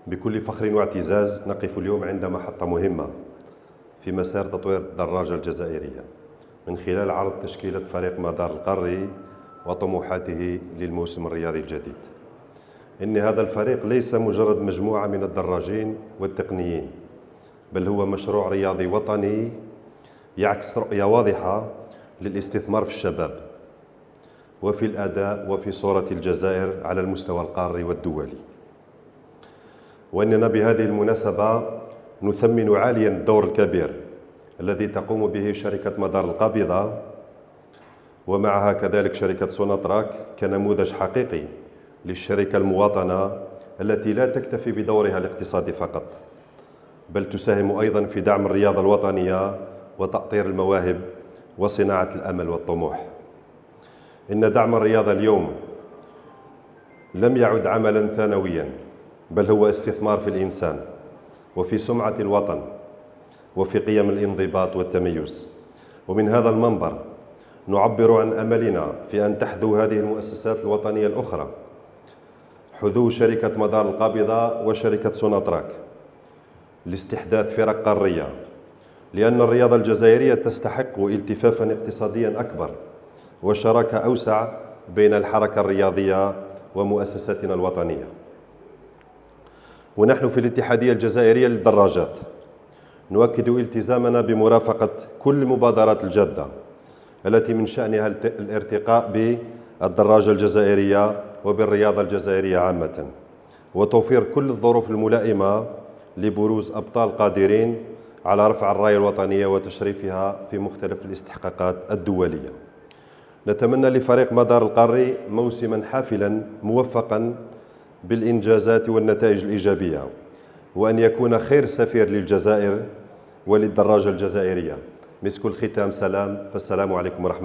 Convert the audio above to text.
بكل فخر واعتزاز نقف اليوم عند محطة مهمة في مسار تطوير الدراجة الجزائرية من خلال عرض تشكيلة فريق مدار القاري وطموحاته للموسم الرياضي الجديد. إن هذا الفريق ليس مجرد مجموعة من الدراجين والتقنيين، بل هو مشروع رياضي وطني يعكس رؤية واضحة للاستثمار في الشباب وفي الأداء وفي صورة الجزائر على المستوى القاري والدولي. وإننا بهذه المناسبة نثمن عاليا الدور الكبير الذي تقوم به شركة مدار القابضة ومعها كذلك شركة سوناتراك كنموذج حقيقي للشركة المواطنة التي لا تكتفي بدورها الاقتصادي فقط، بل تساهم أيضا في دعم الرياضة الوطنية وتأطير المواهب وصناعة الأمل والطموح. إن دعم الرياضة اليوم لم يعد عملا ثانويا، بل هو استثمار في الإنسان وفي سمعة الوطن وفي قيم الانضباط والتميز. ومن هذا المنبر نعبر عن أملنا في أن تحذو هذه المؤسسات الوطنية الأخرى حذو شركة مدار القابضة وشركة سوناتراك لاستحداث فرق قارية، لأن الرياضة الجزائرية تستحق التفافا اقتصاديا أكبر وشراكة أوسع بين الحركة الرياضية ومؤسساتنا الوطنية. ونحن في الاتحادية الجزائرية للدراجات نؤكد التزامنا بمرافقة كل المبادرات الجادة التي من شأنها الارتقاء بالدراجة الجزائرية وبالرياضة الجزائرية عامة، وتوفير كل الظروف الملائمة لبروز أبطال قادرين على رفع الراية الوطنية وتشريفها في مختلف الاستحقاقات الدولية. نتمنى لفريق مدار القاري موسما حافلا موفقا بالإنجازات والنتائج الإيجابية، وأن يكون خير سفير للجزائر وللدراجة الجزائرية. مسك الختام سلام، فالسلام عليكم ورحمة الله.